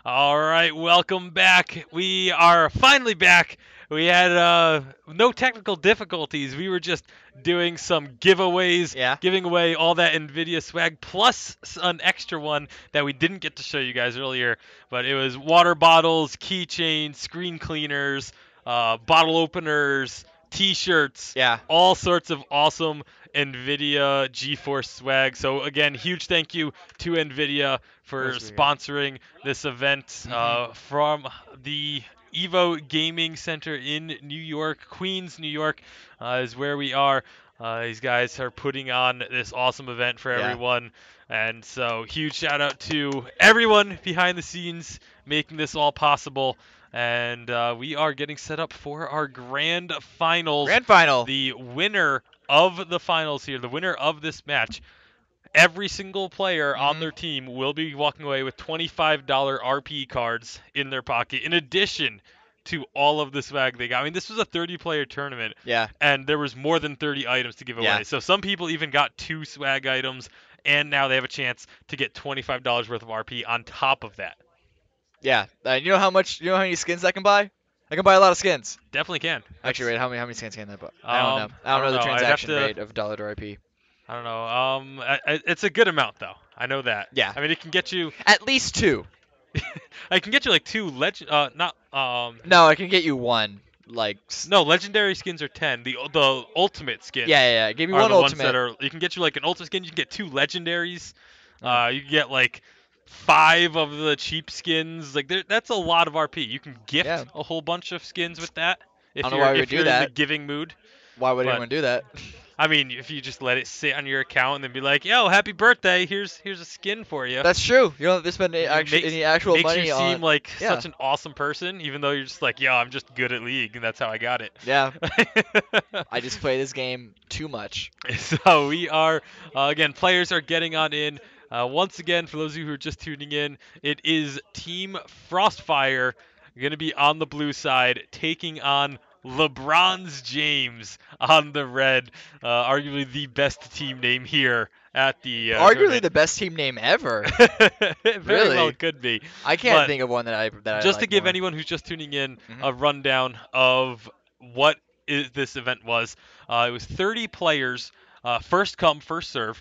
All right, welcome back. We are finally back. We had no technical difficulties. We were just doing some giveaways, Yeah. giving away all that Nvidia swag, plus an extra one that we didn't get to show you guys earlier. But it was water bottles, keychains, screen cleaners, bottle openers, T-shirts, Yeah. all sorts of awesome Nvidia GeForce swag. So again, huge thank you to Nvidia for Was weird. sponsoring this event from the Evo Gaming Center in New York, Queens, New York, is where we are. These guys are putting on this awesome event for Yeah. everyone. And so, huge shout out to everyone behind the scenes making this all possible. And we are getting set up for our grand finals. Grand final. The winner of the finals here, the winner of this match, every single player on their team will be walking away with $25 RP cards in their pocket, in addition to all of the swag they got. I mean, this was a 30-player tournament, Yeah. and there was more than 30 items to give away. Yeah. So some people even got 2 swag items, and now they have a chance to get $25 worth of RP on top of that. Yeah. You know how much? You know how many skins I can buy? I can buy a lot of skins. Definitely can. Actually, wait. How many skins can I buy? I don't know. I don't know the I'd have transaction to- rate of dollar to RP. I don't know. It's a good amount though. I know that. Yeah. I mean, it can get you. At least 2. I can get you like 2 legend. Not No, I can get you 1. Like. No, legendary skins are 10. The ultimate skins. Yeah. Give me are one the ultimate. ones that are. You can get you like an ultimate skin. You can get 2 legendaries. You can get like 5 of the cheap skins. Like that's a lot of RP. You can gift Yeah. a whole bunch of skins with that. If I don't know you're why we if would do you're in the that. giving mood. Why would But- anyone do that? I mean, if you just let it sit on your account and then be like, "Yo, happy birthday! Here's a skin for you." That's true. You don't have to spend any actual Makes money you seem on. like Yeah. such an awesome person, even though you're just like, "Yo, I'm just good at League, and that's how I got it." Yeah. I just play this game too much. So we are, again, players are getting on in. Once again, for those of you who are just tuning in, it is Team FrostFire going to be on the blue side, taking on LeBronze James on the red. Arguably the best team name here at the Arguably the best team name ever. It very Really? well could be. I can't But think of one that I just to like give more. anyone who's just tuning in Mhm. a rundown of what this event was. It was 30 players, first come, first serve,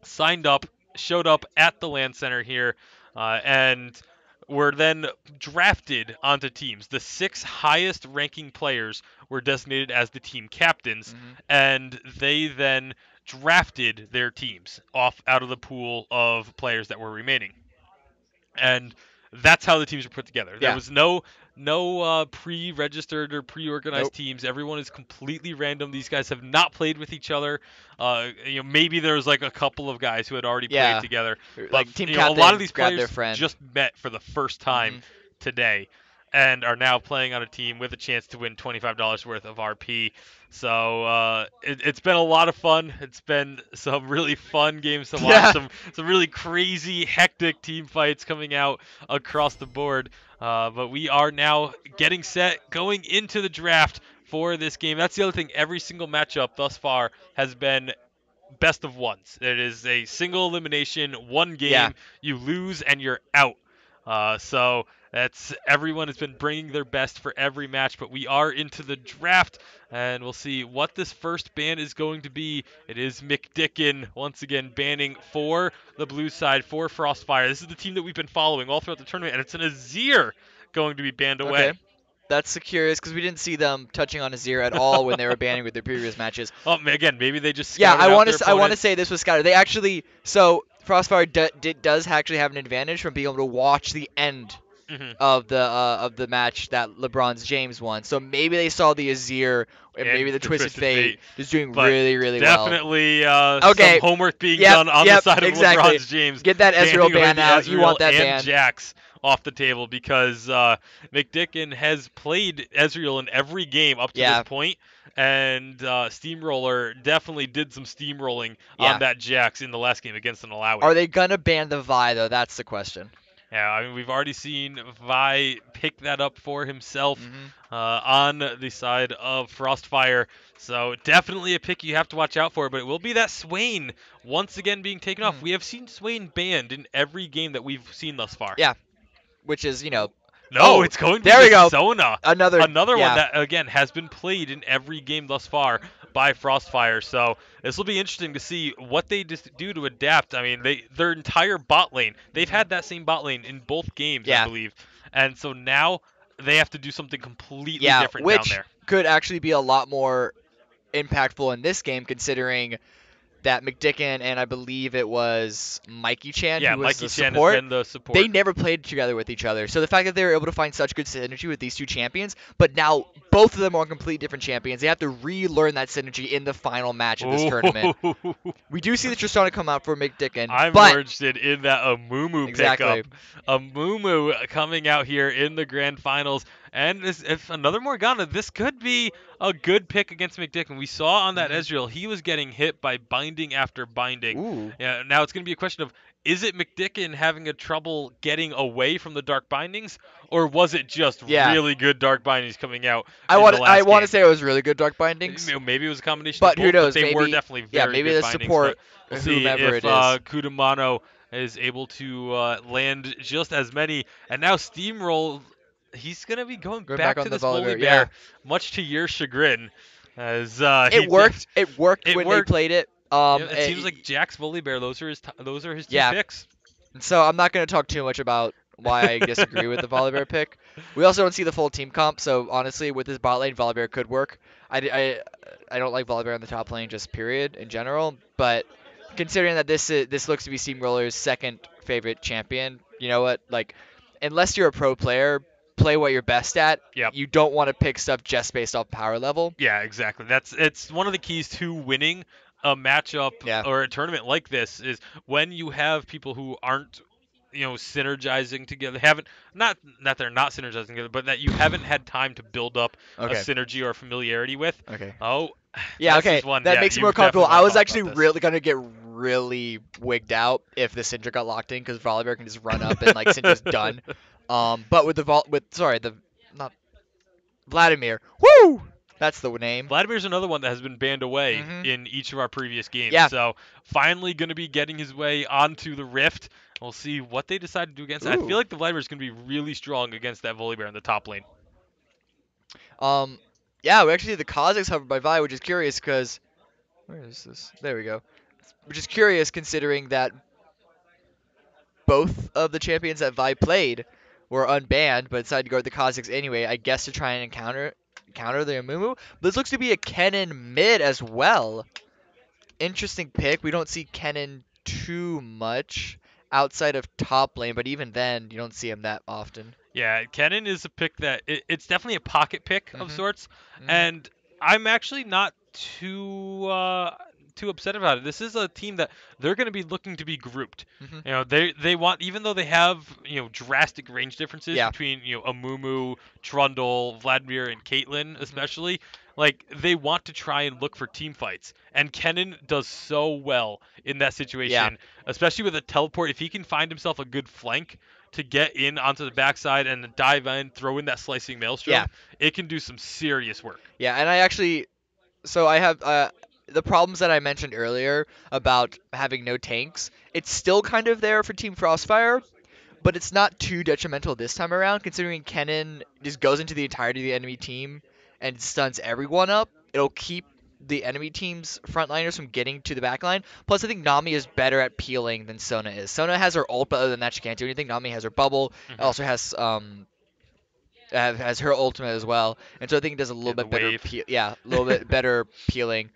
signed up, showed up at the LAN center here, and were then drafted onto teams. The 6 highest ranking players were designated as the team captains, and they then drafted their teams off out of the pool of players that were remaining. And that's how the teams were put together. There Yeah. was no pre-registered or pre-organized Nope. teams. Everyone is completely random. These guys have not played with each other. Maybe there was like a couple of guys who had already Yeah. played together. Like But team a lot of captains these grab players their friend. just met for the first time today, and are now playing on a team with a chance to win $25 worth of RP. So it's been a lot of fun. It's been some really fun games to watch. Yeah. Some really crazy, hectic team fights coming out across the board. But we are now getting set, going into the draft for this game. That's the other thing. Every single matchup thus far has been best of ones. It is a single elimination, one game. Yeah. You lose and you're out. So that's everyone has been bringing their best for every match, but we are into the draft, and we'll see what this first ban is going to be. It is McDicken once again banning for the blue side for FrostFire. This is the team that we've been following all throughout the tournament, and it's an Azir going to be banned away. Okay. That's curious because we didn't see them touching on Azir at all when they were banning with their previous matches. Oh, again, maybe they just Yeah, scouted I out want their to. I want to opponent. say this was scouted. They actually. So Frostfire does actually have an advantage from being able to watch the end Mhm. of the match that LeBronze James won. So maybe they saw the Azir and maybe the Twisted Fate is doing But really well. Definitely Okay. some homework being Yep, done on the yep, side of exactly. LeBron's James. Get that Ezreal banning away ban the out. You want Ezreal that and ban. Jax off the table because McDicken has played Ezreal in every game up to Yeah. this point, and Steamroller definitely did some steamrolling Yeah. on that Jax in the last game against an Alawi. Are they gonna ban the Vi though? That's the question. Yeah, I mean, we've already seen Vi pick that up for himself Mhm. on the side of FrostFire. So definitely a pick you have to watch out for, but it will be that Swain once again being taken off. We have seen Swain banned in every game that we've seen thus far. Yeah. which is No, oh, it's going to be there the we go. Sona. Another Another one yeah. that, again, has been played in every game thus far by FrostFire. So this will be interesting to see what they just do to adapt. I mean, their entire bot lane, they've Mhm. had that same bot lane in both games, I Yeah. believe. And so now they have to do something completely Yeah, different down which there. could actually be a lot more impactful in this game, considering that McDicken and I believe it was Mikey Chan, Yeah, who was Mikey the Chan has support, been the they support. never played together with each other. So the fact that they were able to find such good synergy with these two champions, but now both of them are completely different champions, they have to relearn that synergy in the final match of this tournament. Ooh. We do see the Tristana come out for McDicken, I'm but more interested in that Amumu exactly. pickup. Amumu coming out here in the grand finals. And if another Morgana, this could be a good pick against McDicken. We saw on that Hmm. Ezreal, he was getting hit by binding after binding. Ooh. Yeah, now it's going to be a question of, is it McDicken having a trouble getting away from the dark bindings, or was it just Yeah. really good dark bindings coming out I in want the I last want to game? say it was really good Dark Bindings, Maybe it was a combination of but who both, but knows? they were Maybe definitely yeah, very maybe good the bindings. But support, we'll see whomever if it is. Kudamano is able to land just as many. And now Steamroll, he's going to be going Going back back on to the this Bully Volibear, yeah. Bear, much to your chagrin, as It worked. It worked it when they worked. played it. Yeah, it seems like Jack's Bully Bear. Those are his two Yeah. picks. So I'm not going to talk too much about why I disagree with the Volibear pick. We also don't see the full team comp, so honestly, with this bot lane, Volibear could work. I don't like Volibear on the top lane, just period in general. But considering that this looks to be Steamroller's second favorite champion, you know what? Like, unless you're a pro player, play what you're best at. Yep. You don't want to pick stuff just based off power level. Yeah, exactly. It's one of the keys to winning a matchup Yeah. or a tournament like this is when you have people who aren't, synergizing together. Haven't not they're not synergizing together, but that you haven't had time to build up a Okay. synergy or familiarity with. Okay. Oh, Yeah, this okay. is one. That Yeah, makes it you more comfortable. definitely I want to was talk actually about this. really gonna get really wigged out if the Syndra got locked in because Volibear can just run up and like Syndra's done. But with the the not Vladimir. Woo! That's the name. Vladimir's another one that has been banned away Hmm. in each of our previous games. Yeah. So finally going to be getting his way onto the Rift. We'll see what they decide to do against it. I feel Ooh. like the Vladimir's going to be really strong against that Volibear in the top lane. Um. Yeah, we actually did the Kazakhs hovered by Vi, which is curious because where is this? There we go. Which is curious considering that both of the champions that Vi played were unbanned, but decided to go with the Kazakhs anyway. I guess to try and counter the Amumu. But this looks to be a Kennen mid as well. Interesting pick. We don't see Kennen too much outside of top lane, but even then, you don't see him that often. Yeah, Kennen is a pick that it's definitely a pocket pick of Mhm. sorts, Mhm. and I'm actually not too upset about it. This is a team that they're going to be looking to be grouped. Mhm. They want, even though they have drastic range differences Yeah. between Amumu, Trundle, Vladimir, and Caitlyn Mhm. especially. Like they want to try and look for team fights, and Kennen does so well in that Yeah. situation, especially with a teleport. If he can find himself a good flank to get in onto the backside and dive in, throw in that slicing Yeah. maelstrom, it can do some serious work. Yeah. And I actually, so I have the problems that I mentioned earlier about having no tanks. It's still kind of there for Team Frostfire, but it's not too detrimental this time around, considering Kennen just goes into the entirety of the enemy team and stuns everyone up. It'll keep the enemy team's frontliners from getting to the backline. Plus, I think Nami is better at peeling than Sona is. Sona has her ult, but other than that, she can't do anything. Nami has her bubble. Hmm. Also has her ultimate as well, and so I think it does a little Yeah, the bit better. wave. Yeah, a little bit better peeling.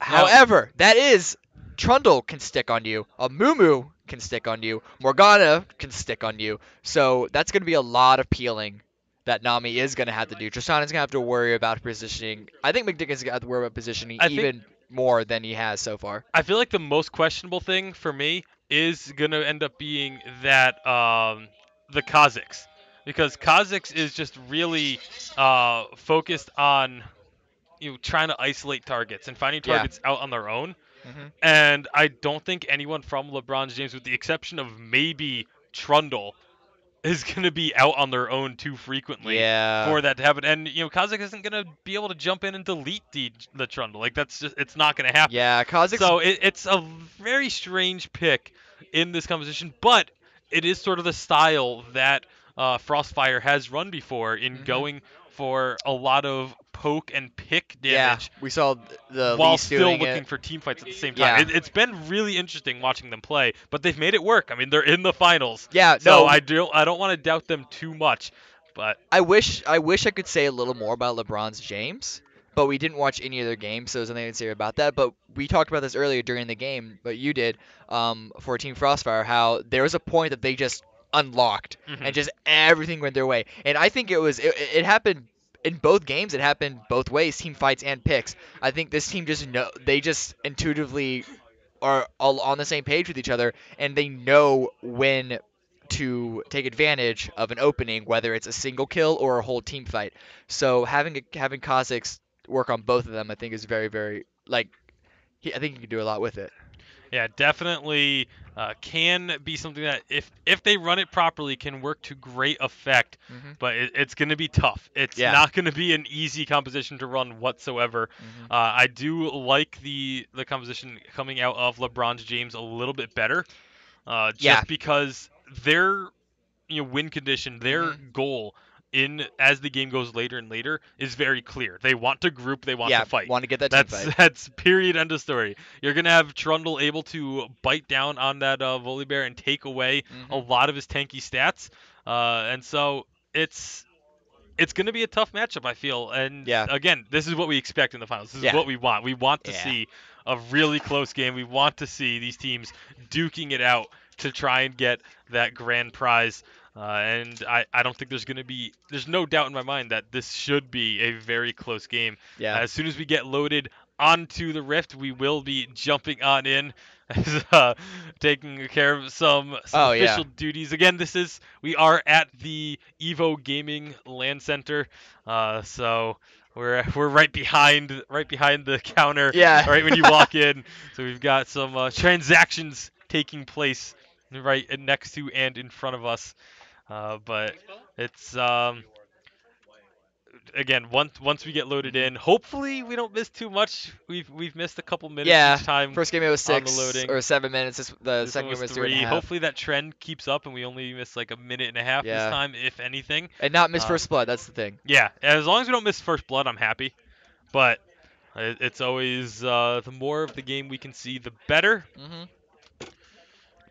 Now, However, that is Trundle can stick on you, a Mumu can stick on you, Morgana can stick on you. So that's going to be a lot of peeling that Nami is going to have to do. Tristana's going to have to worry about positioning. I think McDickin's going to have to worry about positioning I think even more than he has so far. I feel like the most questionable thing for me is gonna end up being that the Kazakhs, because Kazakhs is just really focused on trying to isolate targets and finding Yeah. targets out on their own. Hmm. And I don't think anyone from LeBronze James, with the exception of maybe Trundle, is going to be out on their own too frequently Yeah. for that to happen. And Kazakh isn't going to be able to jump in and delete the Trundle. Like that's just, it's not going to happen. Yeah. Kazakh's. So it's a very strange pick in this composition, but it is sort of the style that FrostFire has run before in Hmm. going for a lot of poke and pick Yeah, damage we saw the while Least still doing it. looking for team fights at the same time. Yeah. It's been really interesting watching them play, but they've made it work. I mean, they're in the finals, Yeah, so no, I don't want to doubt them too much. But I wish I could say a little more about LeBron's James, but we didn't watch any other games, so there's nothing to say about that. But we talked about this earlier during the game, but you did, for Team Frostfire, how there was a point that they just unlocked mhm. and just everything went their way. And I think it happened in both games. It happened both ways, team fights and picks. I think this team just know they just intuitively are all on the same page with each other, and they know when to take advantage of an opening, whether it's a single kill or a whole team fight. So having Kha'Zix work on both of them, I think is very very like I think he can do a lot with it. Yeah, definitely can be something that if they run it properly can work to great effect. Hmm. But it's going to be tough. It's Yeah. not going to be an easy composition to run whatsoever. Hmm. I do like the composition coming out of LeBron's James a little bit better, Yeah. just because their win condition, their Hmm. goal in as the game goes later and later is very clear. They want to group, they want to Yeah. fight. Want to get that team That's fight. that's period end of story. You're gonna have Trundle able to bite down on that Volibear and take away a Hmm. lot of his tanky stats, and so it's it's going to be a tough matchup, I feel. And Yeah. again, this is what we expect in the finals. This is Yeah. what we want. We want to Yeah. see a really close game. We want to see these teams duking it out to try and get that grand prize. And I don't think there's no doubt in my mind that this should be a very close game. Yeah. As soon as we get loaded onto the Rift, we will be jumping on in, taking care of some Oh yeah. official duties. Again, we are at the Evo Gaming LAN Center, so we're right behind the counter, Yeah. right when you walk in. So we've got some transactions taking place right next to and in front of us. But it's again, once we get loaded Hmm. in, hopefully we don't miss too much. We've missed a couple minutes Yeah. each time First game it was on the 6 loading. or 7 minutes. The This one second game was was three and a 3. half. Hopefully that trend keeps up and we only miss like a minute and a half this Yeah. time, if anything. And not miss Um, first blood. That's the thing. yeah, as long as we don't miss first blood, I'm happy. But it's always the more of the game we can see, the better. Hmm.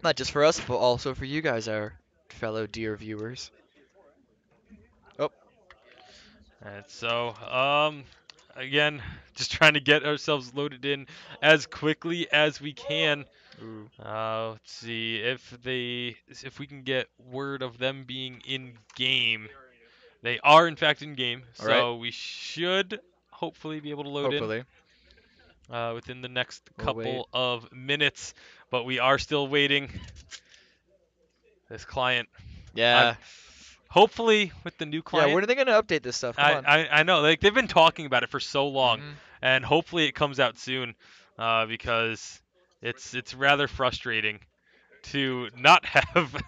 Not just for us, but also for you guys, our fellow dear viewers. Oh. And so, again, just trying to get ourselves loaded in as quickly as we can. Ooh. Let's see if we can get word of them being in game. They are in fact in game, All right. so we should hopefully be able to load in Hopefully. within the next We'll wait. couple of minutes. But we are still waiting. This client, I'm Yeah. hopefully with the new Yeah. client. When are they gonna update this stuff? Come on. I know like they've been talking about it for so long, Hmm. and hopefully it comes out soon, because it's rather frustrating to not have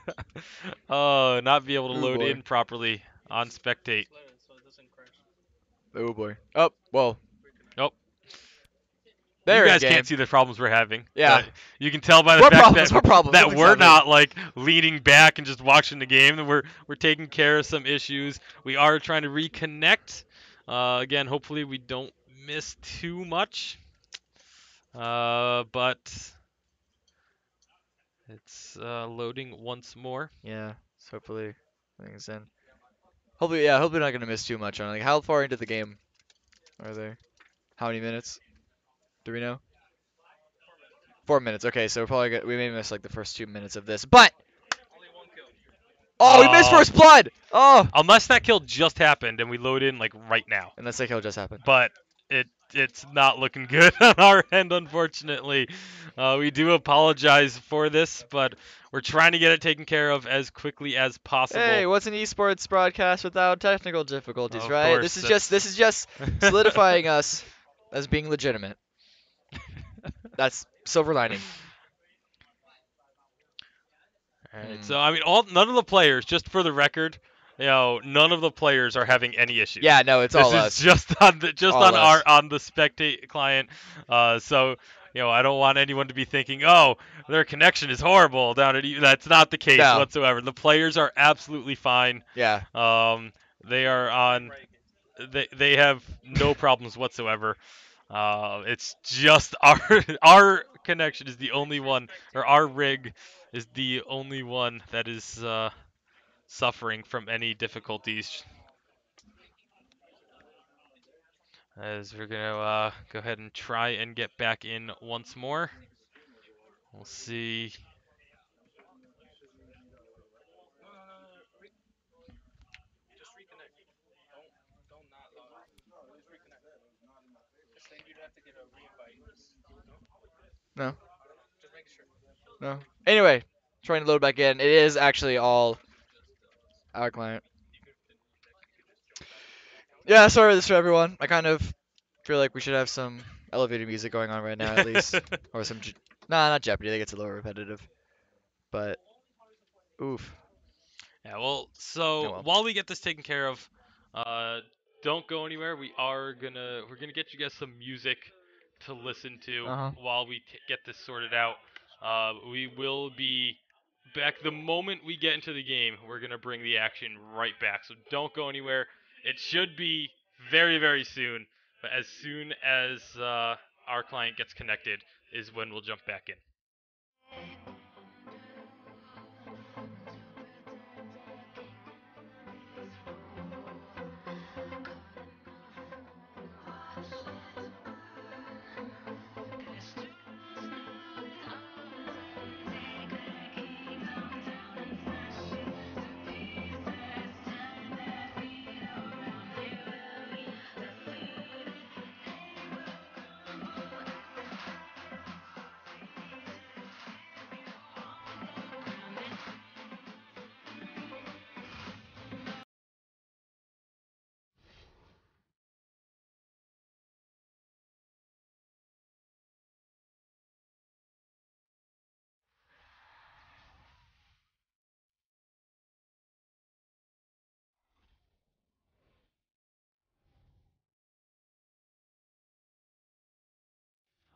not be able to Oh load boy. in properly on spectate. Oh boy. Oh well. Oh, you They're in guys game. can't see the problems we're having, Yeah. but you can tell by the What fact problems? that What problems? that Nothing's we're happening. not like leaning back and just watching the game. That we're taking care of some issues. We are trying to reconnect. Again, hopefully we don't miss too much. But it's loading once more. Yeah. So hopefully things in. Hopefully, yeah. Hopefully not gonna miss too much on. Like, how far into the game are they? How many minutes? Do we know? 4 minutes. Okay, so we may miss like the first 2 minutes of this, but oh, we missed Uh, first blood. Oh, unless that kill just happened and we load in like right now. unless that kill just happened. But it's not looking good on our end, unfortunately. We do apologize for this, but we're trying to get it taken care of as quickly as possible. Hey, what's an esports broadcast without technical difficulties, Of right? course, This is just solidifying us as being legitimate. That's silver lining. All right. Hmm. So I mean, none of the players, just for the record, none of the players are having any issues. Yeah, no, it's This all is us. just on the All us. on the spectate client. So I don't want anyone to be thinking, oh, their connection is horrible down at. That's not the case No. whatsoever. The players are absolutely fine. Yeah. They are on. They have no problems whatsoever. It's just our connection is the only one, or our rig is the only one that is suffering from any difficulties. As we're gonna go ahead and try and get back in once more. We'll see. No. No. Anyway, trying to load back in. It is actually all our client. Yeah, sorry this for everyone. I kind of feel like we should have some elevator music going on right now, at least, or some. Nah, not Jeopardy. I think it's a little repetitive. But oof. Yeah, well, Oh so well. while we get this taken care of, uh, don't go anywhere. We're gonna get you guys some music to listen to Uh huh. while we get this sorted out. We will be back the moment we get into the game. We're gonna bring the action right back. So don't go anywhere. It should be very very soon. But as soon as our client gets connected, is when we'll jump back in.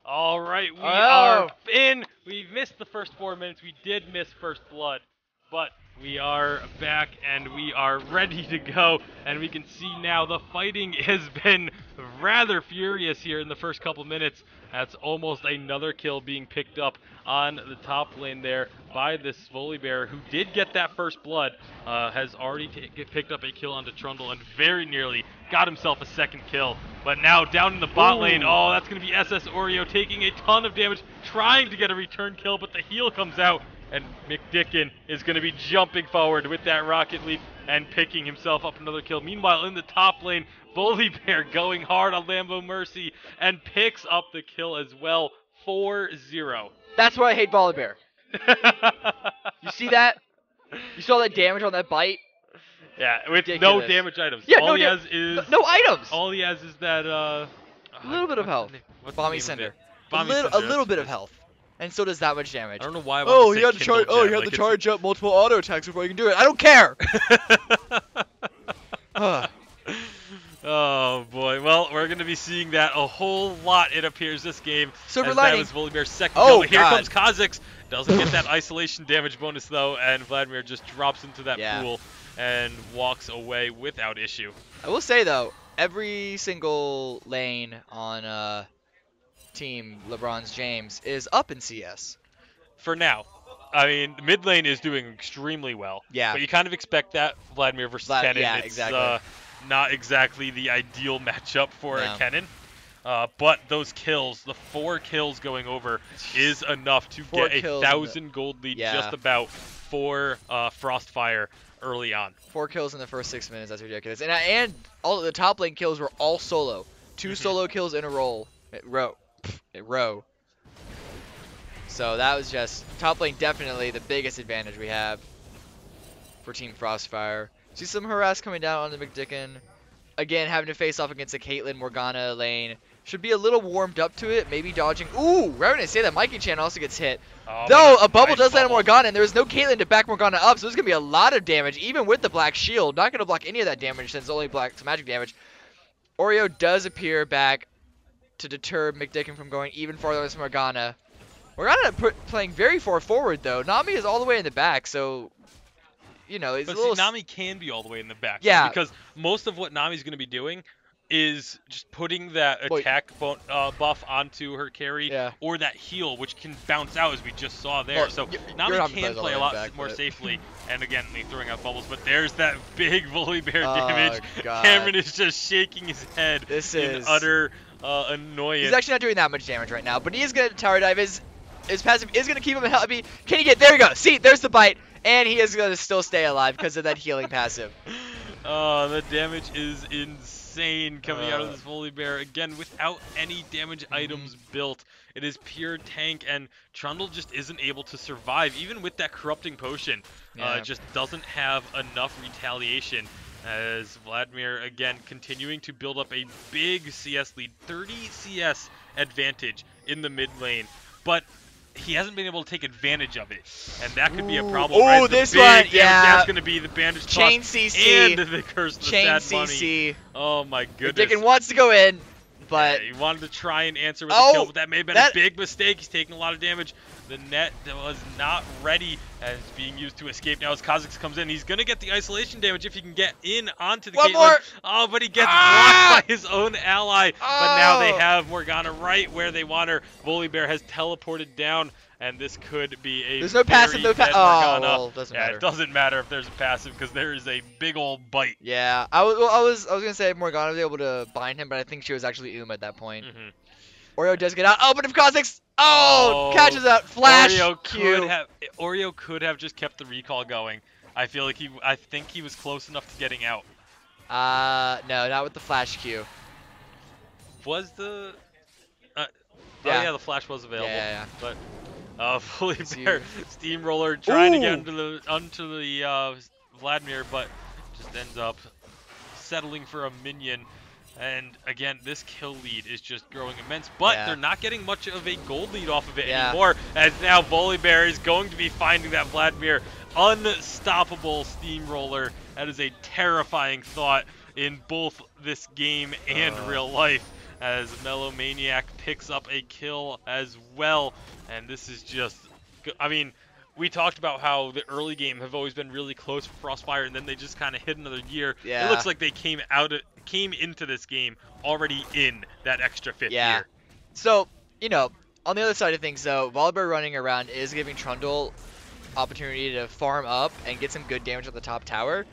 All right, we are Oh. in. We missed the first 4 minutes. We did miss first blood, but we are back and we are ready to go. And we can see now the fighting has been rather furious here in the first couple minutes. That's almost another kill being picked up on the top lane there by this Volibear, who did get that first blood, has already picked up a kill onto Trundle and very nearly got himself a second kill. But now down in the bot lane, oh, that's going to be SS Oreo taking a ton of damage, trying to get a return kill, but the heal comes out, and McDickin is going to be jumping forward with that rocket leap and picking himself up another kill. Meanwhile, in the top lane, Volibear going hard on Lambo Mercy and picks up the kill as well, 4-0. That's why I hate Volibear. You see that? You saw that damage on that bite? Yeah, with no Ridiculous. damage items. Yeah, all no he has is no items. all he has is that A little bit of health. Bomby Cinder. A little bit of health. And so does that much damage. I don't know why. Oh, he had to charge. Oh, he had to charge up multiple auto attacks before he can do it. I don't care. Oh boy. Well, we're gonna be seeing that a whole lot. It appears this game. Silver as lining. That was Volibear's second Oh, kill. But here God. comes Kha'Zix. Doesn't get that isolation damage bonus though, and Vladimir just drops into that pool and walks away without issue. I will say though, every single lane on team LeBronze James is up in CS. For now. I mean, mid lane is doing extremely well. Yeah. But you kind of expect that Vladimir versus Kennen. Yeah, it's, exactly. Not exactly the ideal matchup for a No. Kennen. But those kills, the 4 kills going over, is enough to get a 1,000 gold lead just about for FrostFire early on. 4 kills in the first 6 minutes, that's ridiculous. And all the top lane kills were all solo. 2 solo kills in a row. So that was just top lane, definitely the biggest advantage we have for Team FrostFire. See some harass coming down on the McDickin. Again, having to face off against a Caitlyn Morgana lane. Should be a little warmed up to it, maybe dodging. Ooh, right when I say that, Mikey Chan also gets hit. Though a bubble does land on Morgana, and there's no Caitlyn to back Morgana up, so there's going to be a lot of damage, even with the black shield. Not going to block any of that damage since it's only black magic damage. Oreo does appear back to deter McDicken from going even farther with Morgana. Morgana playing very far forward though. Nami is all the way in the back, so you know, he's a But see, little. Nami can be all the way in the back. Though, Yeah. because most of what Nami's going to be doing is just putting that Well, attack buff onto her carry Yeah. or that heal, which can bounce out as we just saw there. Well, so your Nami Nami can plays all play the a way lot back, more but- safely. And again, they throwing out bubbles. But there's that big Volibear Oh, damage. God. Cameron is just shaking his head This in is utter annoyance. He's actually not doing that much damage right now, but he is gonna tower dive. His passive is gonna keep him happy. Can he get? There you go. See, there's the bite, and he is gonna still stay alive because of that healing passive. The damage is insane coming out of this Volibear. Again, without any damage items built. It is pure tank, and Trundle just isn't able to survive. Even with that corrupting potion, just doesn't have enough retaliation. As Vladimir, again, continuing to build up a big CS lead. 30 CS advantage in the mid lane. But he hasn't been able to take advantage of it, and that could be a problem. Ooh, right? this big one, damage, yeah. That's going to be the bandage Chain cost CC. and the curse of the Chain sad money. CC. Oh my goodness. McDicken wants to go in, but He wanted to try and answer with a kill, but that may have been a big mistake. He's taking a lot of damage. The net was not ready as being used to escape. Now as Kha'Zix comes in, he's going to get the isolation damage if he can get in onto the One Caitlyn. more. Oh, but he gets blocked by his own ally. But now they have Morgana right where they want her. Volibear has teleported down, and this could be a there's no passive, no dead oh, Morgana. well, doesn't matter. It doesn't matter if there's a passive because there is a big old bite. Yeah, I was gonna say Morgana was able to bind him, but I think she was actually at that point. Oreo does get out. Oh, but if Kha'Zix, catches out, flash. Oreo could have just kept the recall going. I think he was close enough to getting out. No, not with the flash Q. Was the Yeah. the flash was available. Yeah. But Volibear steamroller trying to get onto the Vladimir, but just ends up settling for a minion. And again, this kill lead is just growing immense, but they're not getting much of a gold lead off of it anymore, as now Volibear is going to be finding that Vladimir unstoppable steamroller. That is a terrifying thought in both this game and real life, as Mellow Maniac picks up a kill as well. And this is just, I mean, we talked about how the early game have always been really close for FrostFire, and then they just kind of hit another year. Yeah. It looks like they came into this game already in that extra fifth year. So, you know, on the other side of things, though, Volibear running around is giving Trundle opportunity to farm up and get some good damage at the top tower.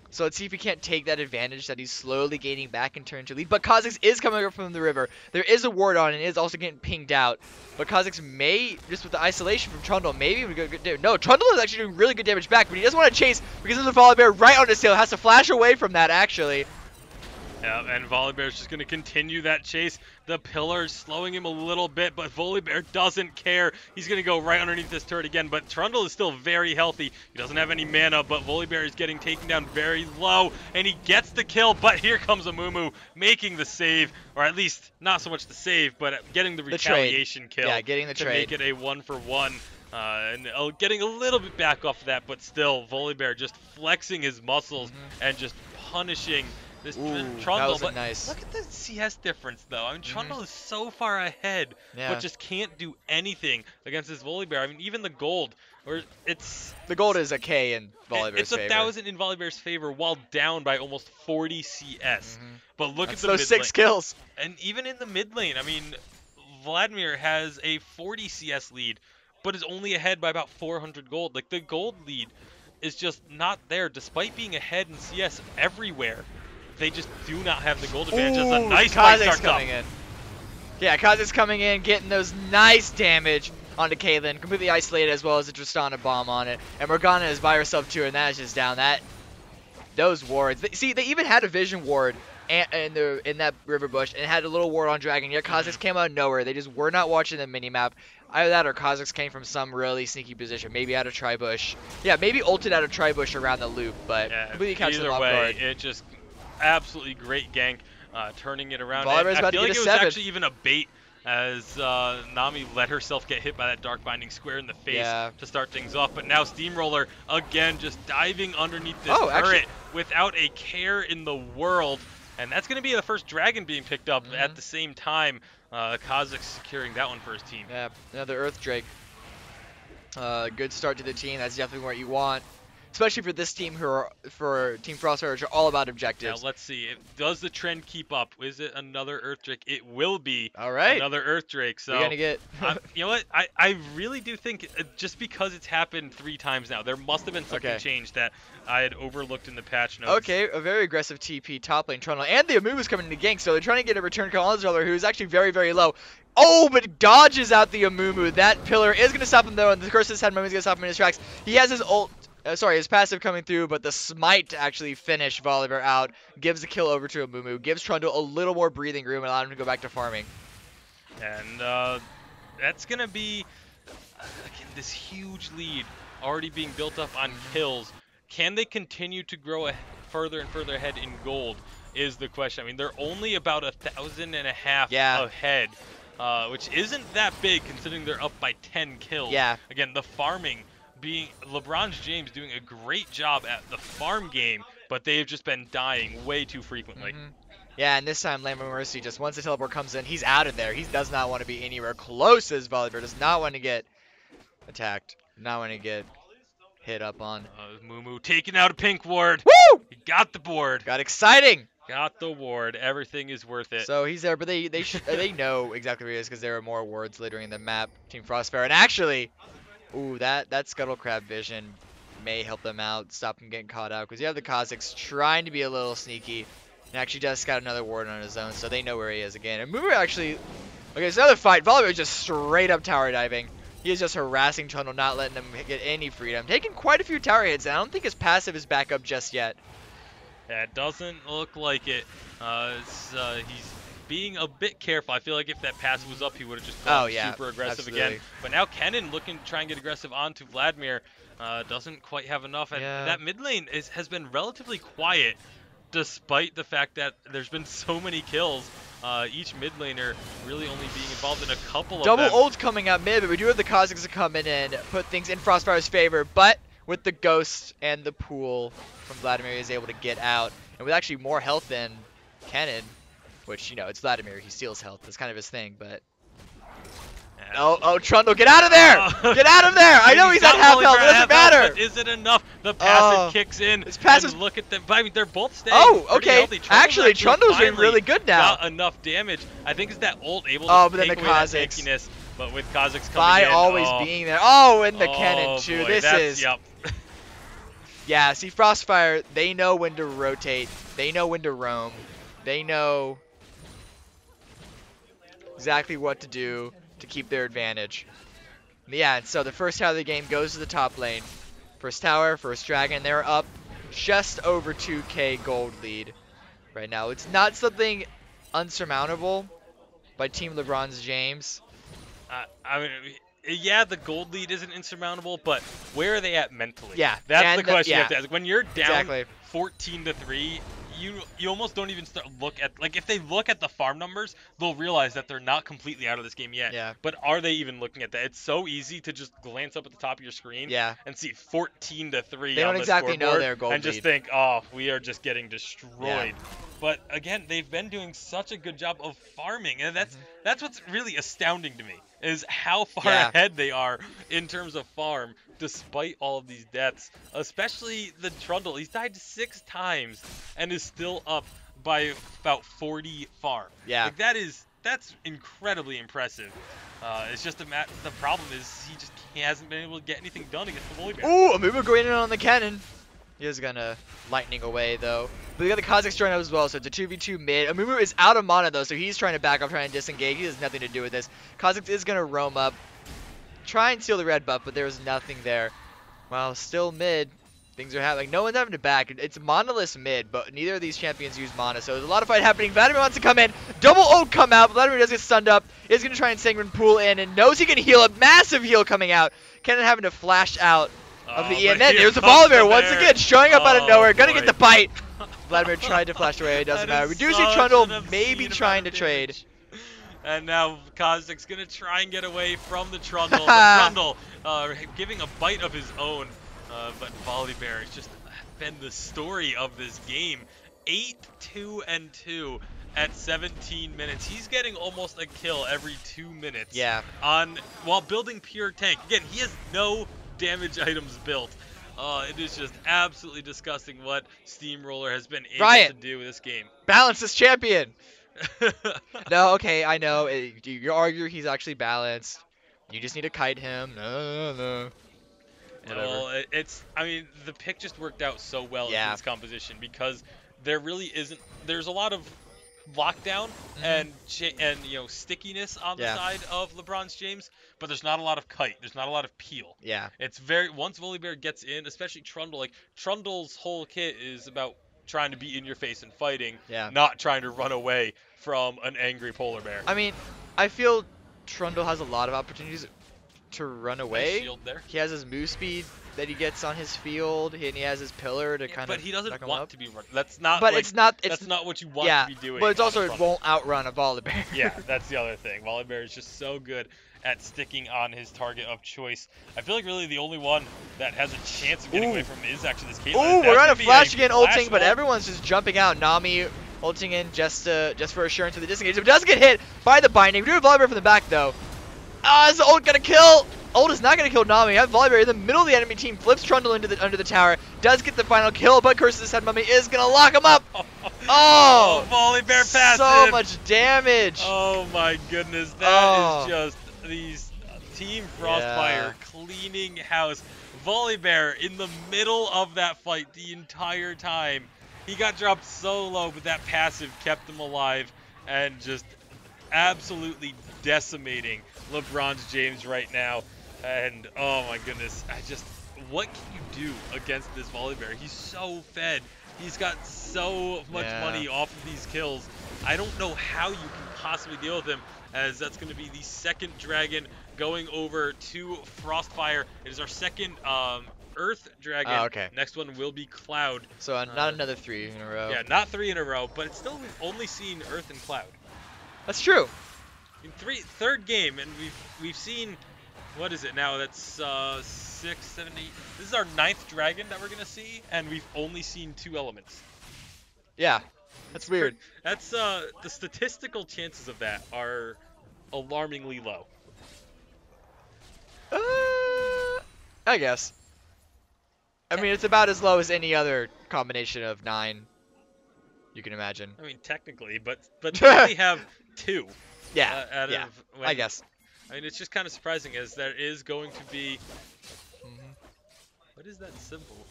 So let's see if he can't take that advantage that he's slowly gaining back and turn to lead. But Kha'Zix is coming up from the river. There is a ward on and is also getting pinged out. But Kha'Zix may, just with the isolation from Trundle, maybe we go good damage. No, Trundle is actually doing really good damage back, but he doesn't want to chase because there's a Volibear right on his tail. Has to flash away from that, actually. Yeah, and Volibear's just going to continue that chase. The pillar's slowing him a little bit, but Volibear doesn't care. He's going to go right underneath this turret again, but Trundle is still very healthy. He doesn't have any mana, but Volibear is getting taken down very low, and he gets the kill, but here comes Amumu making the save, or at least not so much the save, but getting the retaliation kill. Yeah, getting the to trade. make it a 1-for-1. And getting a little bit back off of that, but still, Volibear just flexing his muscles and just punishing this Trundle. But nice. look at the CS difference, though. I mean, Trundle is so far ahead, but just can't do anything against this Volibear. I mean, even the gold, or it's the gold is a K in Volibear's favor. It's 1,000 in Volibear's favor, while down by almost 40 CS. But look at the those mid 6 lane. kills. And even in the mid lane, I mean, Vladimir has a 40 CS lead, but is only ahead by about 400 gold. Like, the gold lead is just not there, despite being ahead in CS everywhere. They just do not have the gold advantage. That's a nice fight starts coming in. Yeah, Kha'Zix coming in, getting those nice damage onto Caitlyn, completely isolated as well as a Tristana bomb on it. And Morgana is by herself too, and that is just down. Those wards. See, they even had a vision ward in that river bush, and had a little ward on Dragon. Yet Kha'Zix came out of nowhere. They just were not watching the minimap. Either that or Kha'Zix came from some really sneaky position, maybe out of tri-bush. Yeah, maybe ulted out of tri-bush around the loop, but completely catches them off guard. It just absolutely great gank, turning it around. Volibear's about I feel to like get it a was 7. actually even a bait, as Nami let herself get hit by that Dark Binding Square in the face to start things off. But now Steamroller, again, just diving underneath this turret without a care in the world. And that's going to be the first dragon being picked up at the same time. Kha'Zix securing that one for his team. Yeah, another Earth Drake. Good start to the team. That's definitely what you want, especially for this team for Team FrostFire, which are all about objectives. Now let's see. Does the trend keep up? Is it another Earth Drake? It will be. All right. Another Earth Drake. So we're gonna get. you know what? I really do think just because it's happened 3 times now, there must have been something changed that I had overlooked in the patch notes. Okay, a very aggressive TP top lane Trundle, and the Amuumu's coming into gank, so they're trying to get a return call on Trundle, who's actually very, very low. Oh, but dodges out the Amuumu. That pillar is going to stop him, though, and the Curse's Head Moment is going to stop him in his tracks. He has his ult, his passive coming through, but the smite to actually finish Volibear out, gives the kill over to Amuumu, gives Trundle a little more breathing room, and allow him to go back to farming. And that's going to be, again, this huge lead already being built up on kills. Can they continue to grow further and further ahead in gold is the question. I mean, they're only about 1,500 ahead. Which isn't that big considering they're up by 10 kills. Yeah. Again, the farming being LeBronze James doing a great job at the farm game, but they've just been dying way too frequently. Yeah, and this time Lamb of Mercy, just once the teleport comes in, he's out of there. He does not want to be anywhere close as Volibear. Does not want to get attacked. Not want to get hit up on. Mumu taking out a pink ward. Woo! He got the board. Got exciting. Got the ward. Everything is worth it. So he's there, but they know exactly where he is because there are more wards later in the map. Team FrostFire, and actually, ooh, that Scuttle Crab vision may help them out, stop them getting caught out because you have the Kha'Zix trying to be a little sneaky, and actually just got another ward on his own, so they know where he is again. And Moomer actually, okay, it's another fight. Volibear is just straight up tower diving. He is just harassing Trundle, not letting him get any freedom. Taking quite a few tower hits, and I don't think his passive is back up just yet. Yeah, it doesn't look like it. He's being a bit careful. I feel like if that pass was up, he would have just gone super aggressive again. But now Kennen looking to try and get aggressive onto Vladimir. Doesn't quite have enough. And that mid lane has been relatively quiet, despite the fact that there's been so many kills. Each mid laner really only being involved in a couple of them. Double ult coming out mid, but we do have the Kha'Zix coming in, put things in FrostFire's favor. But with the Ghost and the pool from Vladimir, he is able to get out. And with actually more health than Kennen, which, you know, it's Vladimir. He steals health. That's kind of his thing, but... Oh, Trundle, get out of there! Get out of there! I know he's at half health, it doesn't matter! But is it enough? The passive kicks in. His passive... And look at them. I mean, they're both staying okay. Actually, Trundle's doing really good now. Got enough damage. I think it's that ult able to take away that tankiness. But with Kha'Zix coming in, always being there. Oh, and the Kennen too. Boy, yep. Yeah, see, FrostFire, they know when to rotate. They know when to roam. They know exactly what to do to keep their advantage. Yeah, and so the first tower of the game goes to the top lane. First tower, first dragon. They're up just over 2k gold lead right now. It's not something unsurmountable by Team LeBronze James. I mean, yeah, the gold lead isn't insurmountable, but where are they at mentally? Yeah, that's the question you have to ask. When you're down 14-3, you almost don't even look at, like, if they look at the farm numbers, they'll realize that they're not completely out of this game yet. Yeah. But are they even looking at that? It's so easy to just glance up at the top of your screen and see 14-3. They don't exactly know their gold and just think, oh, we are just getting destroyed. Yeah. But again, they've been doing such a good job of farming, and that's what's really astounding to me, is how far ahead they are in terms of farm, despite all of these deaths. Especially the Trundle. He's died 6 times and is still up by about 40 farm. Yeah. Like, that's incredibly impressive. It's just the problem is he hasn't been able to get anything done against the Volibear. Ooh, Amumu going in on the cannon. He is gonna lightning away though. But we got the Kha'Zix joining up as well, so it's a 2v2 mid. Amumu is out of mana though, so he's trying to back up, trying to disengage. He has nothing to do with this. Kha'Zix is gonna roam up, try and steal the red buff, but there's nothing there. Well, still mid. Things are happening. No one's having to back. It's monoless mid, but neither of these champions use mana, so there's a lot of fight happening. Vladimir wants to come in. Double ult come out. Vladimir does get stunned up. Is going to try and Sanguine pool in and knows he can heal a massive heal coming out. Kennen having to flash out of the E, and then there's the Volibear once again showing up out of nowhere. Gonna get the bite. Vladimir tried to flash away. It doesn't matter. We do see Trundle maybe trying to trade. And now Kha'Zix's going to try and get away from the Trundle. The Trundle giving a bite of his own. But Volibear has just been the story of this game. 8-2-2 at 17 minutes. He's getting almost a kill every 2 minutes. Yeah. While building pure tank. Again, he has no damage items built. It is just absolutely disgusting what Steamroller has been able Riot, to do with this game. balance this champion. No, okay, I know. You argue he's actually balanced. You just need to kite him. No. Whatever. Well, I mean, the pick just worked out so well in this composition because there really isn't. There's a lot of lockdown and stickiness on the side of LeBronze James, but there's not a lot of kite. There's not a lot of peel. Yeah. It's once Volibear gets in, especially Trundle. Like Trundle's whole kit is about trying to be in your face and fighting, not trying to run away from an angry polar bear. I mean, I feel Trundle has a lot of opportunities to run away. Nice shield there. He has his move speed that he gets on his field, and he has his pillar to kind of. But he doesn't want up. to be run. That's not. But like, it's not. That's not what you want to be doing. But it's also it won't outrun a Volibear. Yeah, that's the other thing. Volibear is just so good at sticking on his target of choice. I feel like really the only one that has a chance of getting away from him is actually this Caitlyn. Ooh, we're on a flash again, ulting, but everyone's just jumping out. Nami ulting in just for assurance of the disengage. It does get hit by the binding. We do have Volibear from the back though. Is the ult gonna kill? Ult is not gonna kill Nami. You have Volibear in the middle of the enemy team, flips Trundle under the tower, does get the final kill, but Curse's Head Mummy is gonna lock him up. Oh, Volibear passive. So much damage. Oh my goodness, that is just these Team FrostFire cleaning house. Volibear in the middle of that fight the entire time. He got dropped so low, but that passive kept him alive and just absolutely decimating LeBronze James right now. And oh my goodness, what can you do against this Volibear? He's so fed. He's got so much money off of these kills. I don't know how you can possibly deal with him, as that's going to be the second dragon going over to FrostFire. It is our second Earth Dragon. Oh, okay. Next one will be Cloud. So not another 3 in a row. Yeah, not 3 in a row, but it's still we've only seen Earth and Cloud. That's true. In third game, and we've seen, what is it now? That's 6, 7, 8. This is our 9th dragon that we're gonna see, and we've only seen 2 elements. Yeah, that's weird. That's the statistical chances of that are alarmingly low. I guess. I mean, it's about as low as any other combination of 9 you can imagine. I mean, technically, but we only have 2. Yeah, I guess. I mean, it's just kind of surprising, as there is going to be. What is that symbol?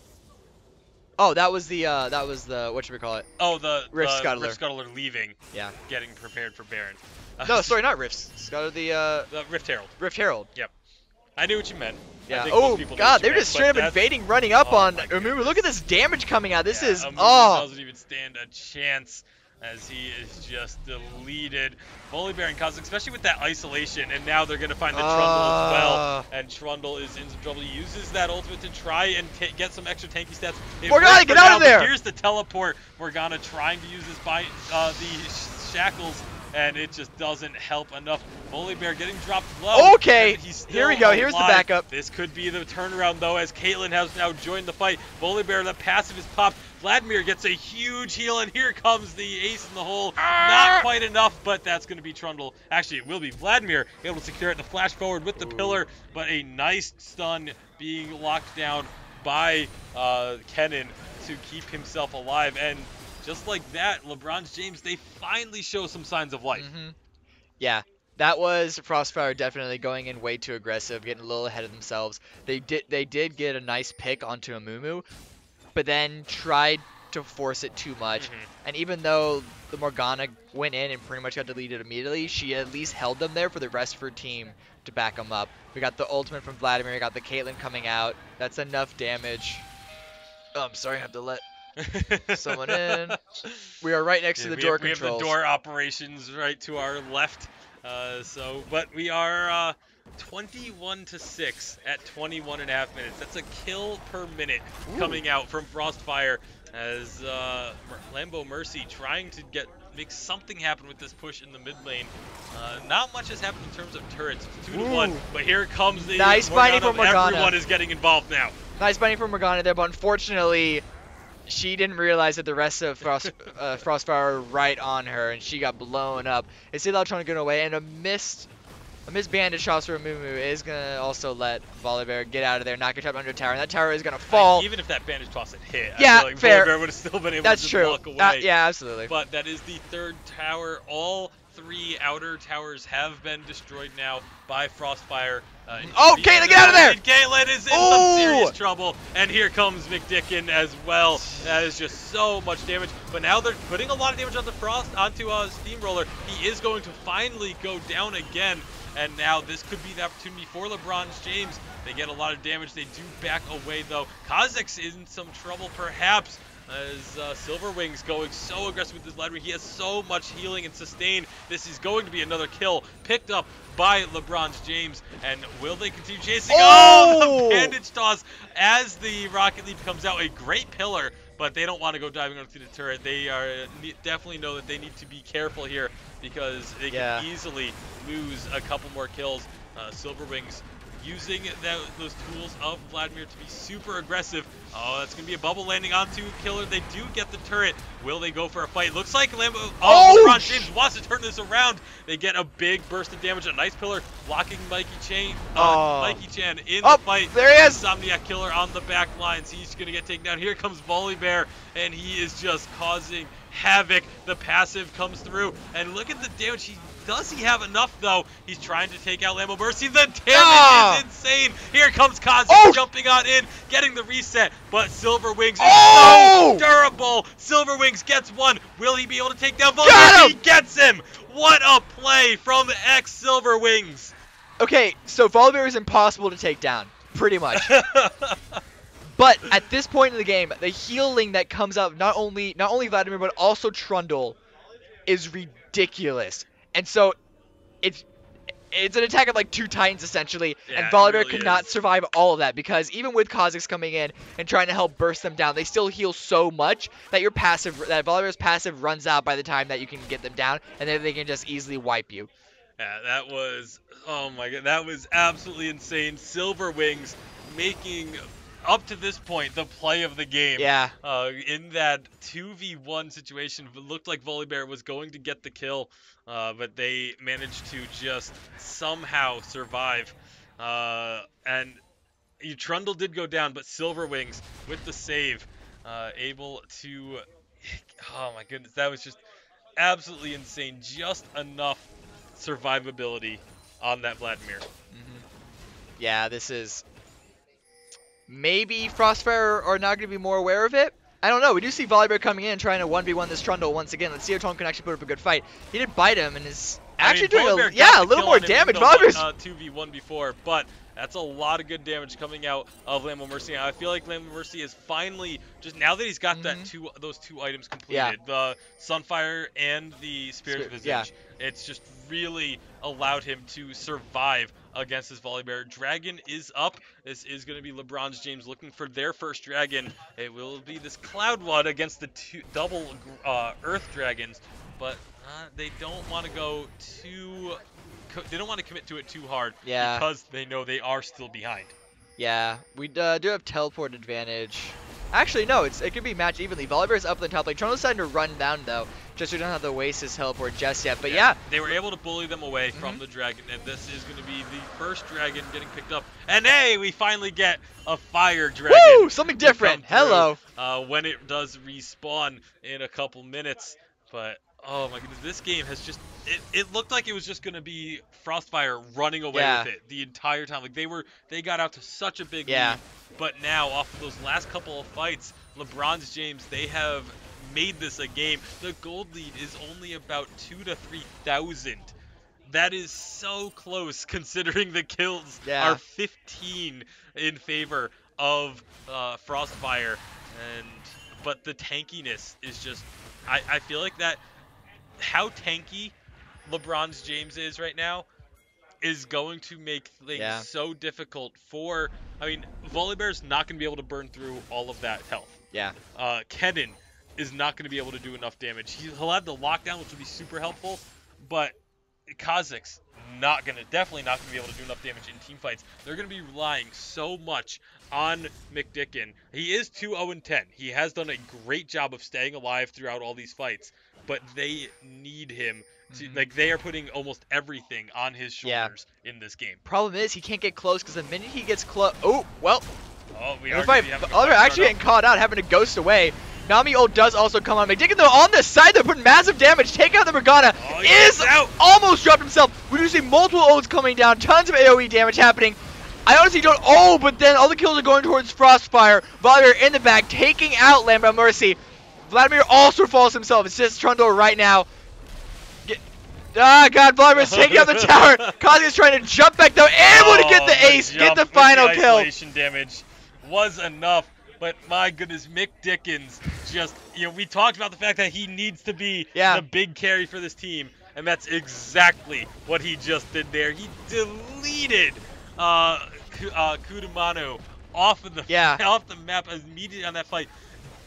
Oh, that was the whatchamacallit? Oh, the Rift Scuttler. Rift Scuttler leaving. Yeah. Getting prepared for Baron. No, sorry, not Rift Scuttler. The Rift Herald. Rift Herald. Yep. I knew what you meant. Yeah. Oh God, they're just straight up invading, running up on Umu. Look at this damage coming out. This is Umu doesn't even stand a chance, as he is just deleted. Volibear and Cosmic, especially with that isolation, and now they're going to find the Trundle as well. And Trundle is in some trouble. He uses that ultimate to try and get some extra tanky stats. Morgana, get out of there! Here's the teleport. Morgana trying to use the shackles, and it just doesn't help enough. Volibear getting dropped low. Okay, here we go. Here's the backup. This could be the turnaround, though, as Caitlyn has now joined the fight. Volibear, the passive is popped. Vladimir gets a huge heal, and here comes the ace in the hole. Not quite enough, but that's going to be Trundle. Actually, it will be Vladimir able to secure it. The flash forward with the pillar, but a nice stun being locked down by Kennen to keep himself alive. And just like that, LeBronze James, they finally show some signs of life. Yeah, that was FrostFire definitely going in way too aggressive, getting a little ahead of themselves. They did get a nice pick onto a Mumu, but then tried to force it too much. And even though the Morgana went in and pretty much got deleted immediately, she at least held them there for the rest of her team to back them up. We got the ultimate from Vladimir, we got the Caitlyn coming out. That's enough damage. Oh, I'm sorry, I have to let someone in. We are right next to the door controls. We have the door operations right to our left. But we are 21-6 at 21.5 minutes. That's a kill per minute coming out from FrostFire, as Lambo Mercy trying to make something happen with this push in the mid lane. Not much has happened in terms of turrets. It's 2-1, but here comes the nice binding from Morgana. Everyone is getting involved now. Nice binding from Morgana there, but unfortunately, she didn't realize that the rest of FrostFire were right on her, and she got blown up. They see trying to get away, and a missed bandage shots from Mumu is gonna also let Volibear get out of there, not get trapped under a tower, and that tower is gonna fall. Even if that bandage toss had hit, Yeah, I feel like fair. Volibear would have still been able That's to just true. walk away. Yeah, absolutely. But that is the third tower. All 3 outer towers have been destroyed now by FrostFire. Oh, Caitlyn, get out of there! And Caitlyn is in some serious trouble. And here comes McDicken as well. That is just so much damage. But now they're putting a lot of damage onto Steamroller. He is going to finally go down again. And now this could be the opportunity for LeBronze James. They get a lot of damage. They do back away, though. Kha'Zix is in some trouble, perhaps, as Silverwings going so aggressive with his Vladimir. He has so much healing and sustain. This is going to be another kill picked up by LeBronze James. And will they continue chasing? Oh, the bandage toss as the Rocket Leap comes out. A great pillar, but they don't want to go diving onto the turret. They definitely know that they need to be careful here because they can easily lose a couple more kills. Silverwings using those tools of Vladimir to be super aggressive. Oh, that's going to be a bubble landing onto Killer. They do get the turret. Will they go for a fight? Looks like LeBron James wants to turn this around. They get a big burst of damage. A nice pillar blocking Mikey Chan in the fight. There he is. Insomniac Killer on the back lines. He's going to get taken down. Here comes Volibear, and he is just causing havoc. The passive comes through, and look at the damage. Does he have enough, though? He's trying to take out Lambo Mercy. The damage is insane. Here comes Kha'Zix jumping on in, getting the reset. But Silverwings is so durable. Silverwings gets one. Will he be able to take down Volibear? He gets him. What a play from ex-Silverwings. Okay, so Volibear is impossible to take down, pretty much. But at this point in the game, the healing that comes out, not only Vladimir, but also Trundle, is ridiculous. And so it's an attack of like 2 Titans essentially, and Volibear really could not survive all of that because even with Kha'Zix coming in and trying to help burst them down, they still heal so much that that Volibear's passive runs out by the time that you can get them down, and then they can just easily wipe you. Yeah, that was, oh my god, that was absolutely insane. Silverwings making, up to this point, the play of the game. Yeah. In that 2v1 situation, it looked like Volibear was going to get the kill, but they managed to just somehow survive. And Trundle did go down, but Silverwings, with the save, able to, oh my goodness, that was just absolutely insane. Just enough survivability on that Vladimir. Yeah, this is... Maybe FrostFire are not going to be more aware of it. I don't know. We do see Volibear coming in trying to 1v1 this Trundle once again. Let's see if Trundle can actually put up a good fight. He did bite him and is actually doing a little more damage. Volibear's 2v1 before, but that's a lot of good damage coming out of Lambo Mercy. I feel like Lambo Mercy is finally, just now that he's got those 2 items completed, the Sunfire and the Spirit's Visage, it's just really allowed him to survive against this Volibear. Dragon is up. This is going to be LeBronze James looking for their first dragon. It will be this Cloud one against the double Earth Dragons, but they don't want to go too... They don't want to commit to it too hard because they know they are still behind. Yeah, we do have teleport advantage. Actually, no, it can be matched evenly. Volibear's up in the top lane. Trundle's starting to run down, though. Just we don't have the Oasis teleport just yet. But yeah. They were able to bully them away from the dragon, and this is going to be the first dragon getting picked up. And hey, we finally get a fire dragon. Woo! Something different. Hello. When it does respawn in a couple minutes. But oh my goodness, this game has just, it looked like it was just going to be FrostFire running away with it the entire time. Like they got out to such a big lead. But now, off of those last couple of fights, LeBronze James, they have made this a game. The gold lead is only about 2,000 to 3,000. That is so close considering the kills are 15 in favor of FrostFire. But the tankiness is just, I feel like that, how tanky LeBronze James is right now is going to make things so difficult for, I mean, Volibear's not going to be able to burn through all of that health. Kennen is not going to be able to do enough damage. He'll have the lockdown, which will be super helpful, but Kha'Zix definitely not going to be able to do enough damage in team fights. They're going to be relying so much on McDicken. He is 2-0-10. He has done a great job of staying alive throughout all these fights, but they need him to, like, they are putting almost everything on his Yeah. shoulders in this game. Problem is, he can't get close because the minute he gets close, oh well. Oh, we And are the going fight, to be having a Oliver fight actually start getting caught out, having to ghost away. Nami ult does also come on. McDicken though on the side, they're putting massive damage. Taking out the Morgana is out. almost dropped himself. We do see multiple ults coming down, tons of AoE damage happening. I honestly don't. Oh, but then all the kills are going towards FrostFire. Vladimir in the back, taking out Lambda Mercy. Vladimir also falls himself. It's just Trundle right now. Ah, God, Vladimir's taking out the tower. Kazuya's trying to jump back though, able to get the ace, get the final kill. Isolation damage was enough, but my goodness, Mick Dickens just, we talked about the fact that he needs to be the big carry for this team, and that's exactly what he just did there. He deleted Kudamano off of off the map immediately on that fight.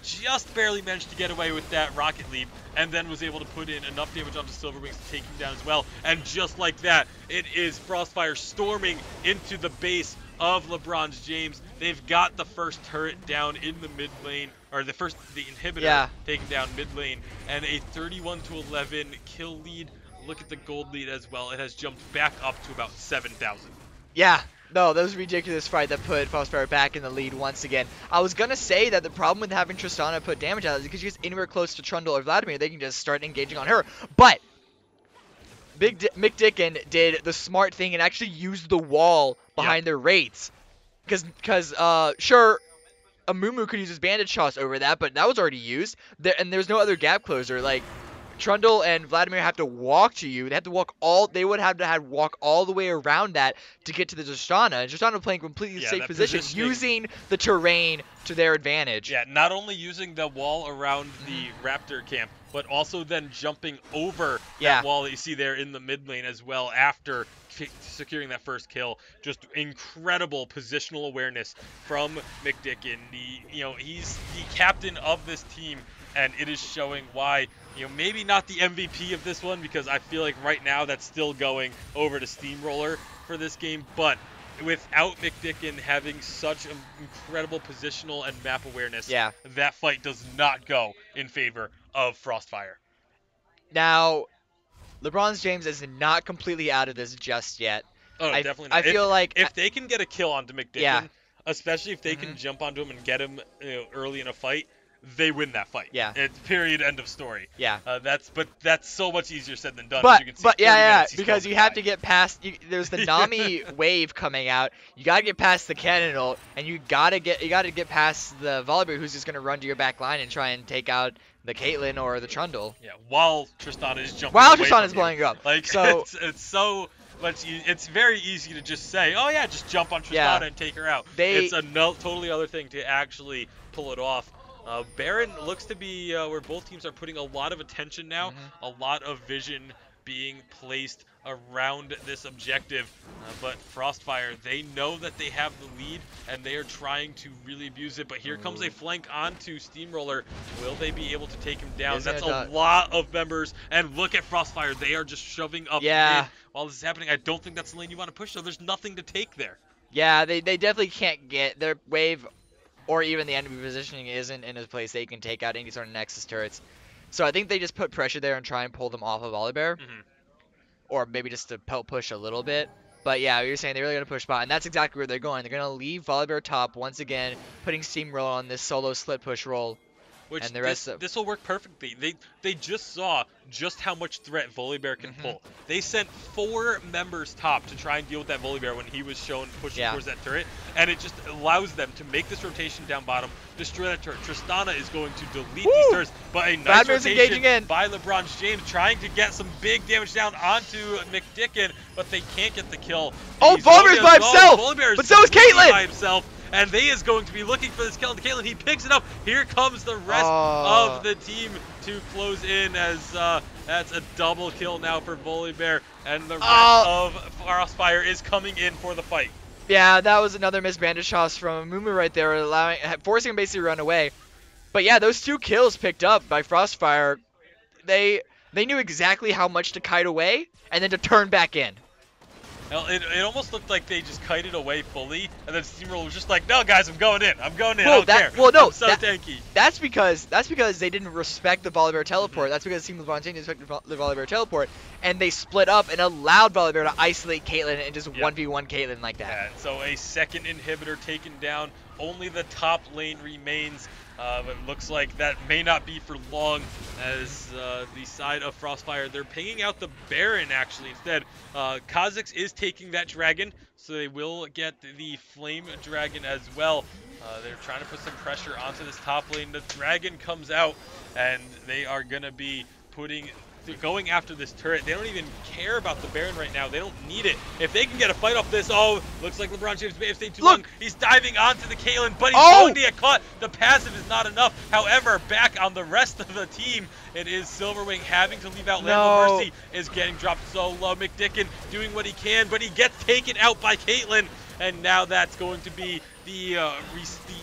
Just barely managed to get away with that rocket leap, and then was able to put in enough damage onto Silverwings to take him down as well. And just like that, it is FrostFire storming into the base of LeBronze James. They've got the first turret down in the mid lane, or the inhibitor taken down mid lane, and a 31-11 kill lead. Look at the gold lead as well. It has jumped back up to about 7,000. Yeah. No, that was a ridiculous fight that put FrostFire back in the lead once again. I was going to say that the problem with having Tristana put damage out is because she's anywhere close to Trundle or Vladimir, they can just start engaging on her. But Mick Dicken did the smart thing and actually used the wall behind their rates. Because sure, a Mumu could use his bandage toss over that, but that was already used. And there's no other gap closer. Like, Trundle and Vladimir have to walk to you. They have to walk they would have to walk all the way around that to get to the Tristana. And Tristana playing completely safe position, using the terrain to their advantage. Yeah, not only using the wall around the Raptor camp, but also then jumping over that wall that you see there in the mid lane as well after securing that first kill. Just incredible positional awareness from McDicken. He's the captain of this team, and it is showing why, maybe not the MVP of this one, because I feel like right now that's still going over to Steamroller for this game, but without McDicken having such an incredible positional and map awareness, that fight does not go in favor of FrostFire. Now, LeBronze James is not completely out of this just yet. Oh, definitely not. I feel like if they can get a kill onto McDicken, especially if they can jump onto him and get him early in a fight, they win that fight. Yeah. It's period, end of story. Yeah. That's so much easier said than done. But, as you can see, because you have to get past. There's the Nami wave coming out. You gotta get past the cannon ult, and you gotta get past the Volibear, who's just gonna run to your back line and try and take out the Caitlyn or the Trundle. Yeah. While Tristana is jumping. While Tristana is blowing up. Like, so it's so. But it's very easy to just say, oh yeah, just jump on Tristana and take her out. It's a totally other thing to actually pull it off. Baron looks to be where both teams are putting a lot of attention now, a lot of vision being placed around this objective. But FrostFire, they know that they have the lead, and they are trying to really abuse it. But here comes a flank onto Steamroller. Will they be able to take him down? That's a lot of members. And look at FrostFire. They are just shoving up mid while this is happening. I don't think that's the lane you want to push, so there's nothing to take there. Yeah, they definitely can't get their wave, or even the enemy positioning isn't in a place they can take out any sort of Nexus turrets. So I think they just put pressure there and try and pull them off of Volibear. Or maybe just to push a little bit. But yeah, you're saying they're really going to push bot, and that's exactly where they're going. They're going to leave Volibear top once again, putting Steamroller on this solo split push roll. Which and the rest this will work perfectly. They just saw just how much threat Volibear can pull. They sent 4 members top to try and deal with that Volibear when he was shown pushing towards that turret, and it just allows them to make this rotation down bottom, destroy that turret. Tristana is going to delete these turrets, but a nice rotation by LeBronze James trying to get some big damage down onto McDicken, but they can't get the kill. Oh, Volibear's by himself! Volibear but so is Caitlyn! By himself. And they is going to be looking for this kill into Caitlyn. He picks it up. Here comes the rest of the team to close in, as that's a double kill now for Volibear. And the rest of FrostFire is coming in for the fight. Yeah, that was another missed bandage toss from Mumu right there, forcing him basically to run away. But yeah, those 2 kills picked up by FrostFire, they knew exactly how much to kite away and then to turn back in. Hell, it almost looked like they just kited away fully, and then Steamroller was just like, "No, guys, I'm going in. I'm going in. I Well, don't that care. well I'm no so that tanky." that's because they didn't respect the Volibear Hmm. teleport. That's because Team LeBronze didn't respect the Volibear teleport, and they split up and allowed Volibear to isolate Caitlyn and just Yep. 1v1 Caitlyn like that. And so a second inhibitor taken down. Only the top lane remains. But it looks like that may not be for long as the side of FrostFire, they're pinging out the Baron actually instead. Kha'Zix is taking that dragon, so they will get the Flame Dragon as well. They're trying to put some pressure onto this top lane. The dragon comes out, and they are going to be going after this turret. They don't even care about the Baron right now. They don't need it. If they can get a fight off this, oh, looks like LeBron James may have stayed too long. He's diving onto the Caitlyn, but he's going to get caught. The passive is not enough. However, back on the rest of the team, it is Silverwing having to leave out. Lambo Mercy is getting dropped so low. McDicken doing what he can, but he gets taken out by Caitlyn. And now that's going to be the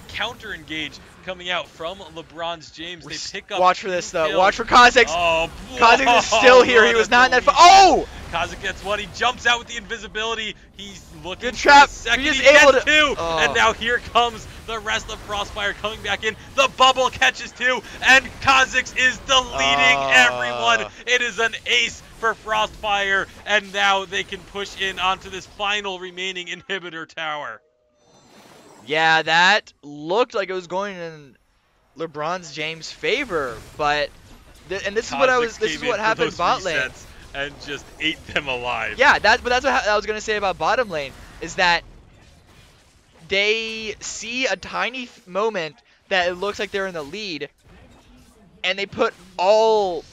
counter engage coming out from LeBron's James. They pick up. Watch for this though. Kills. Watch for Kha'Zix. Oh, Kha'Zix is still here. He was not in that. Oh! Kha'Zix gets one. He jumps out with the invisibility. He's looking Good trap. for a second. He's He able gets to. two. Oh. And now here comes the rest of FrostFire coming back in. The bubble catches two, and Kha'Zix is deleting everyone. It is an ace for FrostFire, and now they can push in onto this final remaining inhibitor tower. Yeah, that looked like it was going in LeBron's James' favor, but and this is what this is what happened bot lane. And just ate them alive. Yeah, but that's what I was gonna say about bottom lane is that they see a tiny moment that it looks like they're in the lead, and they put all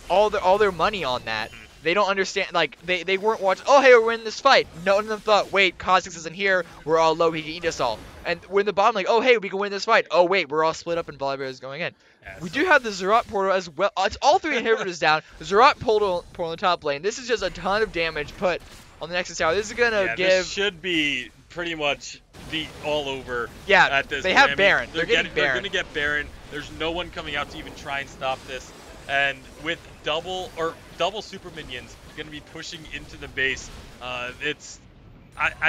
their money on that. They don't understand, like, they weren't watching, oh, hey, we're winning this fight. None of them thought, wait, Kha'Zix isn't here, we're all low, he can eat us all. And we're in the bottom, like, oh, hey, we can win this fight. Oh, wait, we're all split up and Volibear is going in. Yeah, We do have the Zerat portal as well. It's all three inhibitors down. The Zerat portal on the top lane. This is just a ton of damage put on the Nexus tower. This is going to give... This should be pretty much the all over at this they point. have Baron. They're getting Baron. They're going to get Baron. There's no one coming out to even try and stop this. And with double super minions going to be pushing into the base, I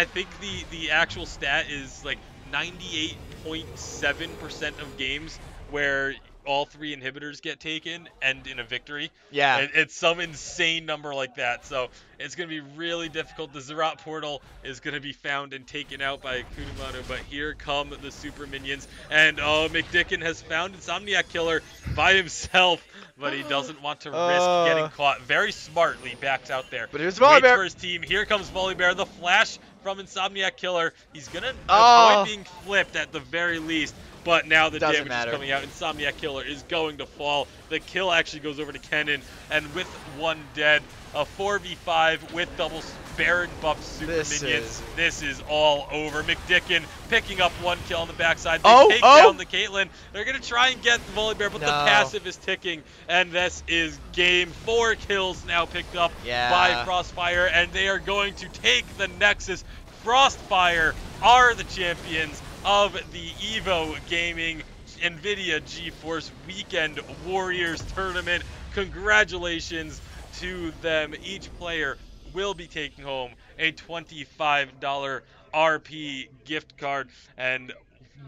think the actual stat is like 98.7% of games where all three inhibitors get taken end in a victory. Yeah. It's some insane number like that. So it's going to be really difficult. The Zerat portal is going to be found and taken out by Kurumanu, but here come the super minions. And McDicken has found Insomniac Killer by himself, but he doesn't want to risk getting caught. Very smartly backs out there. But here's Waits Volibear for his team. Here comes Volibear, the flash from Insomniac Killer. He's going to avoid being flipped at the very least. But now the damage is coming out. Insomniac Killer is going to fall. The kill actually goes over to Kennen. And with one dead, a 4v5 with double Baron buffed super minions. This is all over. McDicken picking up one kill on the backside. They take down the Caitlyn. They're going to try and get the Volibear, but the passive is ticking. And this is game. 4 kills now picked up by FrostFire. And they are going to take the Nexus. FrostFire are the champions of the Evo Gaming Nvidia GeForce Weekend Warriors Tournament. Congratulations to them. Each player will be taking home a $25 RP gift card, and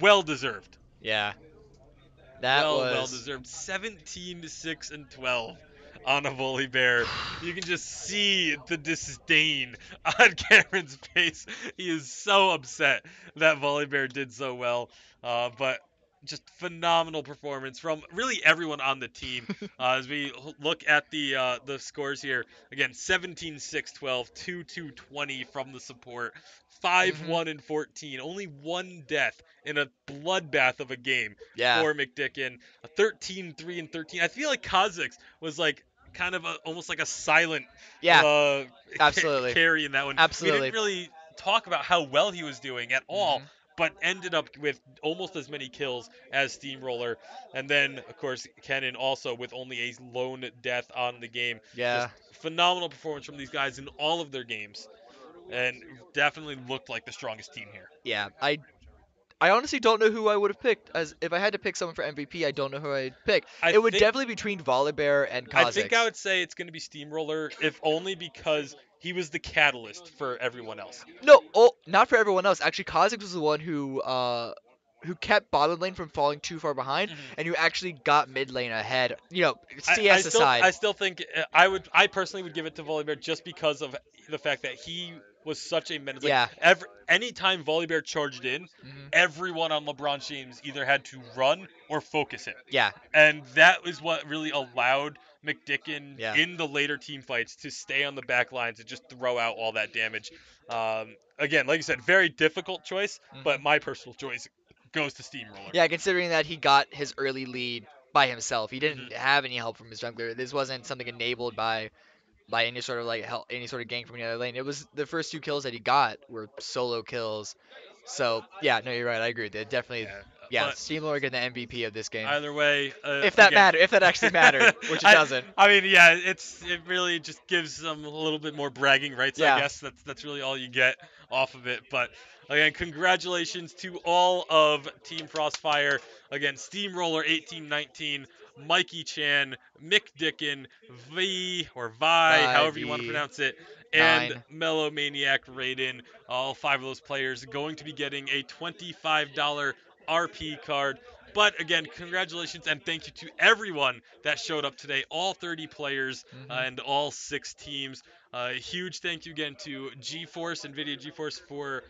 well deserved. Yeah. That was well deserved. 17, 6, and 12 on a Volibear. You can just see the disdain on Cameron's face. He is so upset that Volibear did so well. But just phenomenal performance from really everyone on the team. As we look at the scores here, again, 17, 6, 12, 2, 2, 20 from the support. 5, 1, and 14. Only one death in a bloodbath of a game for McDicken. 13, 3, and 13. I feel like Kha'Zix was like kind of almost like a silent absolutely carry in that one. Absolutely. We didn't really talk about how well he was doing at all, but ended up with almost as many kills as Steamroller. And then, of course, Kennen also with only a lone death on the game. Yeah. Just phenomenal performance from these guys in all of their games. And definitely looked like the strongest team here. Yeah, I honestly don't know who I would have picked. As if I had to pick someone for MVP, I don't know who I'd pick. It would definitely be between Volibear and Kha'Zix. I think I would say it's going to be Steamroller, if only because he was the catalyst for everyone else. No, oh, not for everyone else. Actually, Kha'Zix was the one who kept bottom lane from falling too far behind, Mhm. and who actually got mid lane ahead. CS I aside. still think I personally would give it to Volibear just because of the fact that he was such a menace. Like Yeah. anytime Volibear charged in, Hmm. everyone on LeBron James either had to run or focus him. Yeah. And that is what really allowed McDicken Yeah. in the later team fights to stay on the back lines and just throw out all that damage. Again, like you said, very difficult choice, but Hmm. my personal choice goes to Steamroller. Yeah, considering that he got his early lead by himself, he Hmm. didn't have any help from his jungler. This wasn't something enabled by any sort of like help, any sort of gank from the other lane. It was the first two kills that he got were solo kills. So yeah, no, you're right. I agree. They definitely, Yeah, yeah, but Steamlord getting the MVP of this game. either way, If that again, mattered, if that actually mattered, which it I doesn't. I mean, yeah, it really just gives them a little bit more bragging rights, I Yeah. guess. That's really all you get off of it. But again, congratulations to all of Team Frostfire. Again, Steamroller 1819, Mikey Chan, Mick Dicken, V or Vi, however you want to 5v9. pronounce it, and Mellow Maniac Raiden. All five of those players going to be getting a $25 RP card. But again, congratulations and thank you to everyone that showed up today, all 30 players Hmm. and all six teams. Huge thank you again to GeForce, Nvidia GeForce, for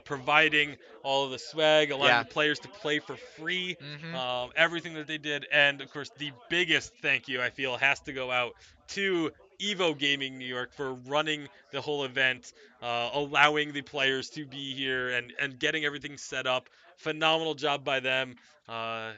providing all of the swag, allowing Yeah. the players to play for free, Hmm. everything that they did. And of course, the biggest thank you I feel has to go out to Evo Gaming New York for running the whole event, allowing the players to be here and getting everything set up. Phenomenal job by them. Uh,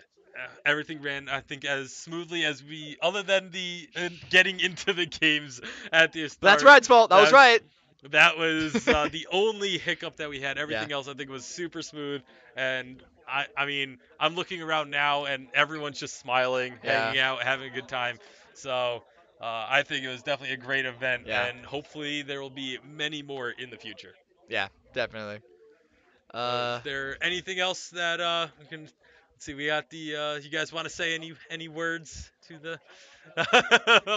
Everything ran, I think, as smoothly as we, other than the getting into the games at the That's start. Riot's fault. That was That's Riot. that was the only hiccup that we had. Yeah. Everything else, I think, was super smooth. And I mean, I'm looking around now, and everyone's just smiling, Yeah. hanging out, having a good time. So I think it was definitely a great event, Yeah. and hopefully there will be many more in the future. Yeah. Definitely. Is Uh, there anything else that we can? Let's see. We got the. You guys want to say any words to the?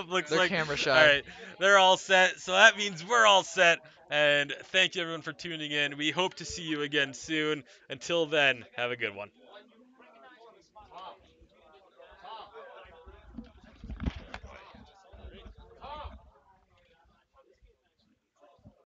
Looks they're like camera all shy. right. They're all set. So that means we're all set. And thank you everyone for tuning in. We hope to see you again soon. Until then, have a good one.